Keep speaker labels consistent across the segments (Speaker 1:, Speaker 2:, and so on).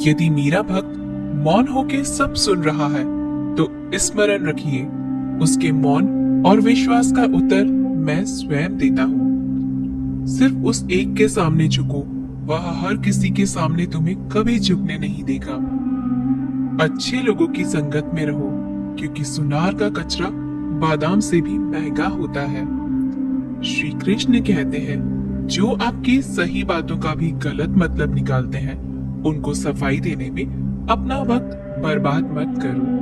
Speaker 1: यदि मेरा भक्त मौन होके सब सुन रहा है तो स्मरण रखिए, उसके मौन और विश्वास का उत्तर मैं स्वयं देता हूँ। सिर्फ उस एक के सामने झुको, वह हर किसी के सामने तुम्हें कभी झुकने नहीं देगा। अच्छे लोगों की संगत में रहो, क्योंकि सुनार का कचरा बादाम से भी महंगा होता है। श्री कृष्ण कहते हैं, जो आपकी सही बातों का भी गलत मतलब निकालते हैं, उनको सफाई देने में अपना वक्त बर्बाद मत करो।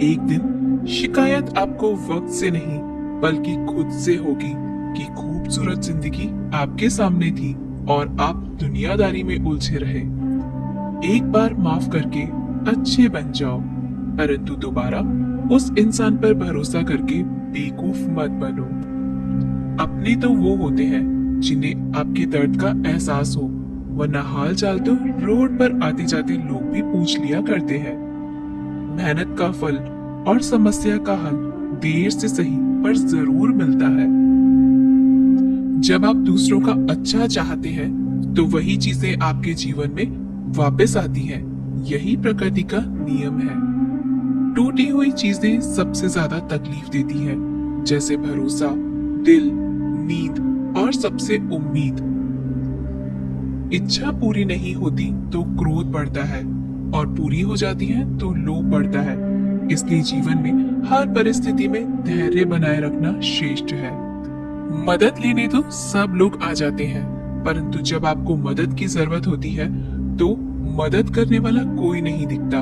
Speaker 1: एक दिन शिकायत आपको वक्त से नहीं बल्कि खुद से होगी कि खूबसूरत जिंदगी आपके सामने थी और आप दुनियादारी में उलझे रहे। एक बार माफ करके अच्छे बन जाओ, परंतु दोबारा उस इंसान पर भरोसा करके बेवकूफ मत बनो। अपने तो वो होते हैं जिन्हें आपके दर्द का एहसास हो, वरना हाल चाल तो रोड पर आते जाते लोग भी पूछ लिया करते हैं। मेहनत का फल और समस्या का हल देर से सही पर जरूर मिलता है। जब आप दूसरों का अच्छा चाहते हैं तो वही चीजें आपके जीवन में वापस आती हैं। यही प्रकृति का नियम है। टूटी हुई चीजें सबसे ज्यादा तकलीफ देती हैं, जैसे भरोसा, दिल, नींद और सबसे उम्मीद। इच्छा पूरी नहीं होती तो क्रोध बढ़ता है, और पूरी हो जाती है तो लोभ बढ़ता है। इसलिए जीवन में हर परिस्थिति में धैर्य बनाए रखना श्रेष्ठ है। मदद लेने तो सब लोग आ जाते हैं, परंतु जब आपको मदद की जरूरत होती है तो मदद करने वाला कोई नहीं दिखता।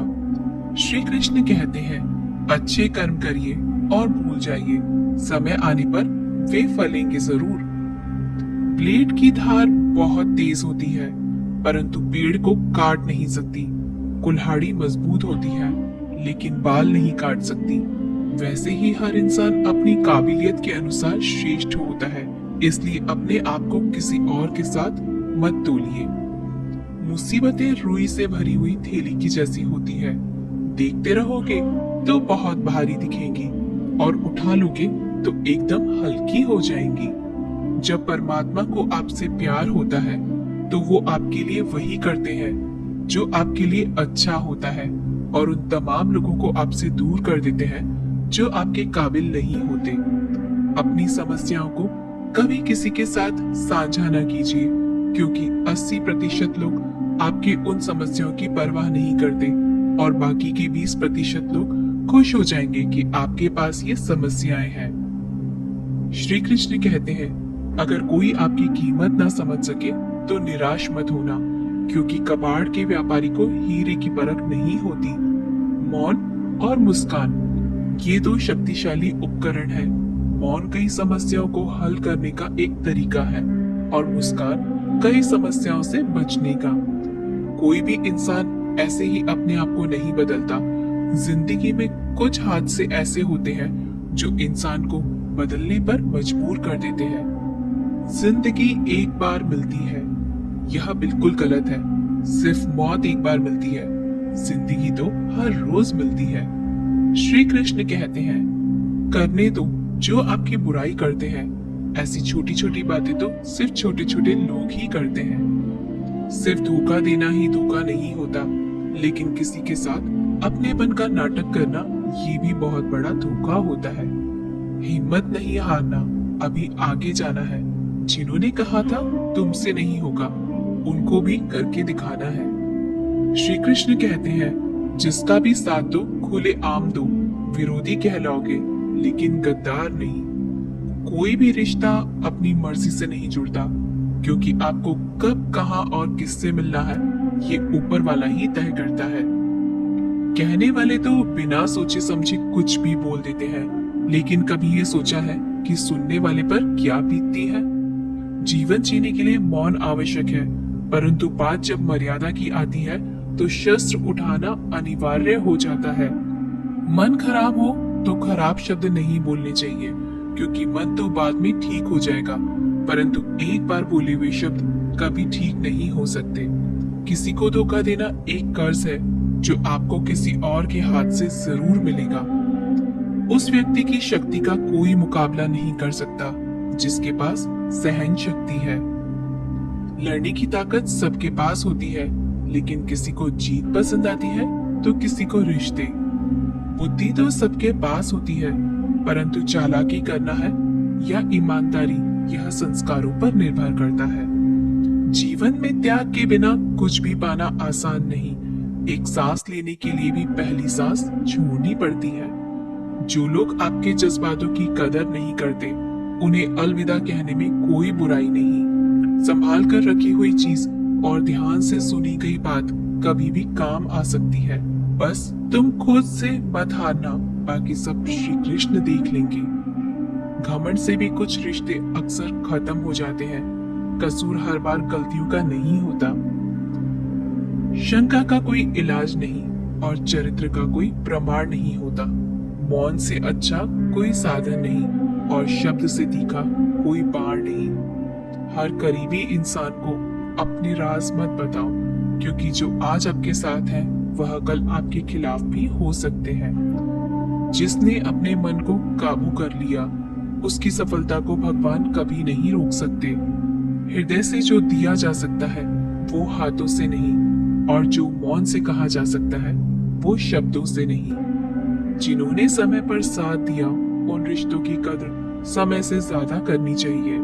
Speaker 1: श्री कृष्ण कहते हैं, अच्छे कर्म करिए और भूल जाइए, समय आने पर वे फलेंगे जरूर। ब्लेड की धार बहुत तेज होती है, परंतु पेड़ को काट नहीं सकती। कुल्हाड़ी मजबूत होती है, लेकिन बाल नहीं काट सकती। वैसे ही हर इंसान अपनी काबिलियत के अनुसार श्रेष्ठ होता है, इसलिए अपने आप को किसी और के साथ मत तोलिए। मुसीबतें रुई से भरी हुई थैली की जैसी होती है, देखते रहोगे तो बहुत भारी दिखेंगी और उठा लोगे तो एकदम हल्की हो जाएंगी। जब परमात्मा को आपसे प्यार होता है तो वो आपके लिए वही करते हैं जो आपके लिए अच्छा होता है, और उन तमाम लोगों को आपसे दूर कर देते हैं जो आपके काबिल नहीं होते। अपनी समस्याओं को कभी किसी के साथ साझा न कीजिए, क्योंकि 80% लोग आपकी उन समस्याओं की परवाह नहीं करते और बाकी के 20% लोग खुश हो जाएंगे कि आपके पास ये समस्याएं हैं। श्री कृष्ण कहते हैं, अगर कोई आपकी कीमत ना समझ सके तो निराश मत होना, क्योंकि कबाड़ के व्यापारी को हीरे की परख नहीं होती। मौन और मुस्कान, ये दो शक्तिशाली उपकरण हैं। मौन कई समस्याओं को हल करने का एक तरीका है और मुस्कान कई समस्याओं से बचने का। कोई भी इंसान ऐसे ही अपने आप को नहीं बदलता। जिंदगी में कुछ हादसे ऐसे होते हैं जो इंसान को बदलने पर मजबूर कर देते हैं। जिंदगी एक बार मिलती है, यह बिल्कुल गलत है। सिर्फ मौत एक बार मिलती है, जिंदगी तो हर रोज मिलती है। श्री कृष्ण कहते हैं, करने दो जो आपकी बुराई करते हैं। ऐसी छोटी छोटी बातें तो सिर्फ छोटे छोटे लोग ही करते हैं। सिर्फ धोखा देना ही धोखा नहीं होता, लेकिन किसी के साथ अपनेपन का नाटक करना ये भी बहुत बड़ा धोखा होता है। हिम्मत नहीं हारना, अभी आगे जाना है। जिन्होंने कहा था तुमसे नहीं होगा, उनको भी करके दिखाना है। श्री कृष्ण कहते हैं, जिसका भी साथ दो खुले आम दो, विरोधी कहलाओगे लेकिन गद्दार नहीं। कोई भी रिश्ता अपनी मर्जी से नहीं जुड़ता, क्योंकि आपको कब, कहां और किससे मिलना है ये ऊपर वाला ही तय करता है। कहने वाले तो बिना सोचे समझे कुछ भी बोल देते हैं, लेकिन कभी ये सोचा है कि सुनने वाले पर क्या बीतती है। जीवन जीने के लिए मौन आवश्यक है, परंतु बात जब मर्यादा की आती है तो शस्त्र उठाना अनिवार्य हो जाता है। मन खराब हो तो खराब शब्द नहीं बोलने चाहिए, क्योंकि मन तो बाद में ठीक हो जाएगा, परंतु एक बार बोले हुए शब्द कभी ठीक नहीं हो सकते। किसी को धोखा देना एक कर्ज है जो आपको किसी और के हाथ से जरूर मिलेगा। उस व्यक्ति की शक्ति का कोई मुकाबला नहीं कर सकता जिसके पास सहन शक्ति है। लड़ने की ताकत सबके पास होती है, लेकिन किसी को जीत पसंद आती है तो किसी को रिश्ते। बुद्धि तो सबके पास होती है, परंतु चालाकी करना है या ईमानदारी यह संस्कारों पर निर्भर करता है। जीवन में त्याग के बिना कुछ भी पाना आसान नहीं। एक सांस लेने के लिए भी पहली सांस छोड़नी पड़ती है। जो लोग आपके जज्बातों की कदर नहीं करते, उन्हें अलविदा कहने में कोई बुराई नहीं। संभाल कर रखी हुई चीज और ध्यान से सुनी गई बात कभी भी काम आ सकती है। बस तुम खुद से मत हारना, बाकी सब श्री कृष्ण देख लेंगे। घमंड से भी कुछ रिश्ते अक्सर खत्म हो जाते हैं। कसूर हर बार गलतियों का नहीं होता। शंका का कोई इलाज नहीं और चरित्र का कोई प्रमाण नहीं होता। मौन से अच्छा कोई साधन नहीं और शब्द से तीखा कोई बाण नहीं। हर करीबी इंसान को अपने राज मत बताओ, क्योंकि जो आज आपके साथ है वह कल आपके खिलाफ भी हो सकते हैं। जिसने अपने मन को काबू कर लिया, उसकी सफलता को भगवान कभी नहीं रोक सकते। हृदय से जो दिया जा सकता है वो हाथों से नहीं, और जो मौन से कहा जा सकता है वो शब्दों से नहीं। जिन्होंने समय पर साथ दिया, उन रिश्तों की कदर समय से ज्यादा करनी चाहिए।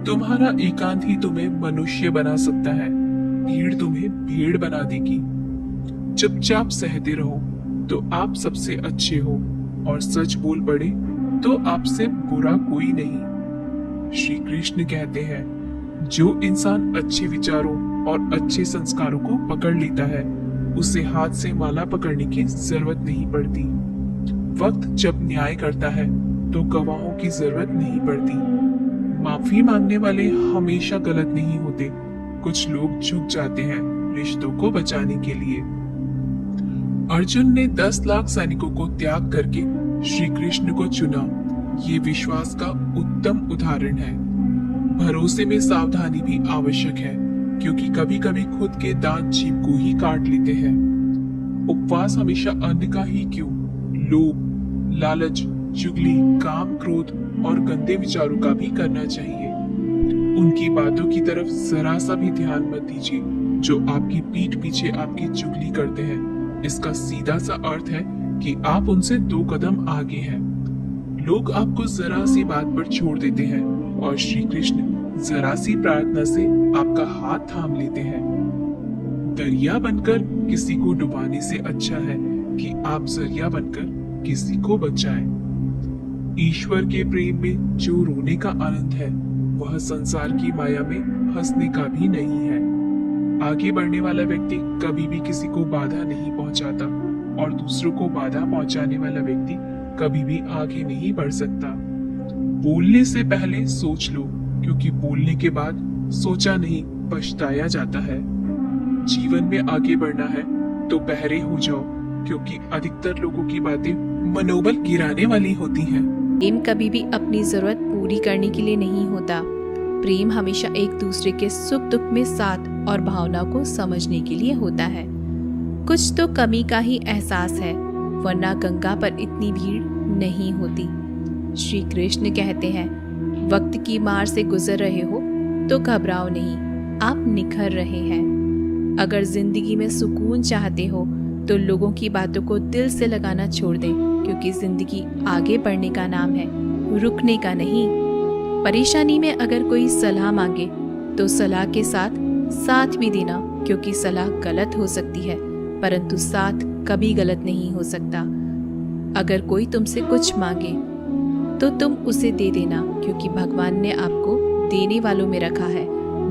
Speaker 1: तुम्हारा एकांत ही तुम्हें मनुष्य बना सकता है, भीड़ तुम्हें भेड़ बना देगी। चुपचाप सहते रहो तो आप सबसे अच्छे हो, और सच बोल पड़े तो आपसे बुरा कोई नहीं। श्री कृष्ण कहते हैं, जो इंसान अच्छे विचारों और अच्छे संस्कारों को पकड़ लेता है, उसे हाथ से माला पकड़ने की जरूरत नहीं पड़ती। वक्त जब न्याय करता है तो गवाहों की जरूरत नहीं पड़ती। माफी मांगने वाले हमेशा गलत नहीं होते। कुछ लोग झुक जाते हैं रिश्तों को बचाने के लिए। अर्जुन ने 10 लाख सैनिकों को त्याग करके श्री कृष्ण को चुना। ये विश्वास का उत्तम उदाहरण है। भरोसे में सावधानी भी आवश्यक है, क्योंकि कभी कभी खुद के दांत जीभ को ही काट लेते हैं। उपवास हमेशा अन्न का ही क्यों, लोभ, लालच, चुगली, काम, क्रोध और गंदे विचारों का भी करना चाहिए। उनकी बातों की तरफ जरा सा भी ध्यान मत दीजिए जो आपकी पीठ पीछे आपकी चुगली करते हैं। इसका सीधा सा अर्थ है कि आप उनसे 2 कदम आगे हैं। लोग आपको जरा सी बात पर छोड़ देते हैं और श्री कृष्ण जरा सी प्रार्थना से आपका हाथ थाम लेते हैं। दरिया बनकर किसी को डुबाने से अच्छा है कि आप जरिया बनकर किसी को बचाएं। ईश्वर के प्रेम में जो रोने का आनंद है, वह संसार की माया में हंसने का भी नहीं है। आगे बढ़ने वाला व्यक्ति कभी भी किसी को बाधा नहीं पहुंचाता, और दूसरों को बाधा पहुंचाने वाला व्यक्ति कभी भी आगे नहीं बढ़ सकता। बोलने से पहले सोच लो, क्योंकि बोलने के बाद सोचा नहीं पछताया जाता है। जीवन में आगे बढ़ना है तो बहरे हो जाओ, क्योंकि अधिकतर लोगों की बातें मनोबल गिराने वाली होती हैं।
Speaker 2: प्रेम कभी भी अपनी जरूरत पूरी करने के लिए नहीं होता। प्रेम हमेशा एक दूसरे के सुख दुख में साथ और भावना को समझने के लिए होता है। कुछ तो कमी का ही एहसास है, वरना गंगा पर इतनी भीड़ नहीं होती। श्री कृष्ण कहते हैं, वक्त की मार से गुजर रहे हो तो घबराओ नहीं, आप निखर रहे हैं। अगर जिंदगी में सुकून चाहते हो तो लोगों की बातों को दिल से लगाना छोड़ दें, क्योंकि जिंदगी आगे बढ़ने का नाम है, रुकने का नहीं। परेशानी में अगर कोई सलाह मांगे तो सलाह के साथ साथ भी देना, क्योंकि सलाह गलत हो सकती है परंतु साथ कभी गलत नहीं हो सकता। अगर कोई तुमसे कुछ मांगे तो तुम उसे दे देना, क्योंकि भगवान ने आपको देने वालों में रखा है,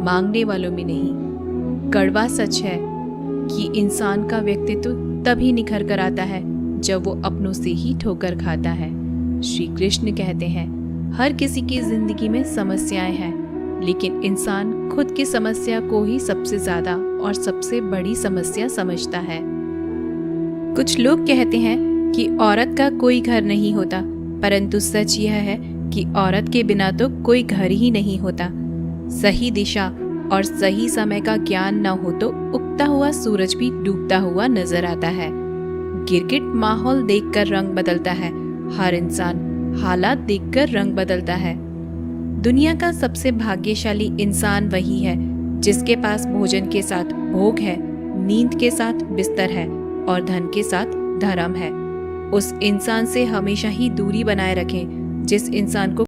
Speaker 2: मांगने वालों में नहीं। कड़वा सच है कि इंसान का व्यक्तित्व तभी निखर कर आता है जब वो अपनों से ही ठोकर खाता है। श्री कृष्ण कहते हैं, हर किसी की जिंदगी में समस्याएं हैं, लेकिन इंसान खुद की समस्या को ही सबसे ज्यादा और सबसे बड़ी समस्या समझता है। कुछ लोग कहते हैं कि औरत का कोई घर नहीं होता, परंतु सच यह है कि औरत के बिना तो कोई घर ही नहीं होता। सही दिशा और सही समय का ज्ञान न हो तो उगता हुआ सूरज भी डूबता हुआ नजर आता है। गिरगिट माहौल देखकर रंग बदलता है, हर इंसान हालात देखकर रंग बदलता है। दुनिया का सबसे भाग्यशाली इंसान वही है जिसके पास भोजन के साथ भोग है, नींद के साथ बिस्तर है और धन के साथ धर्म है। उस इंसान से हमेशा ही दूरी बनाए रखें जिस इंसान को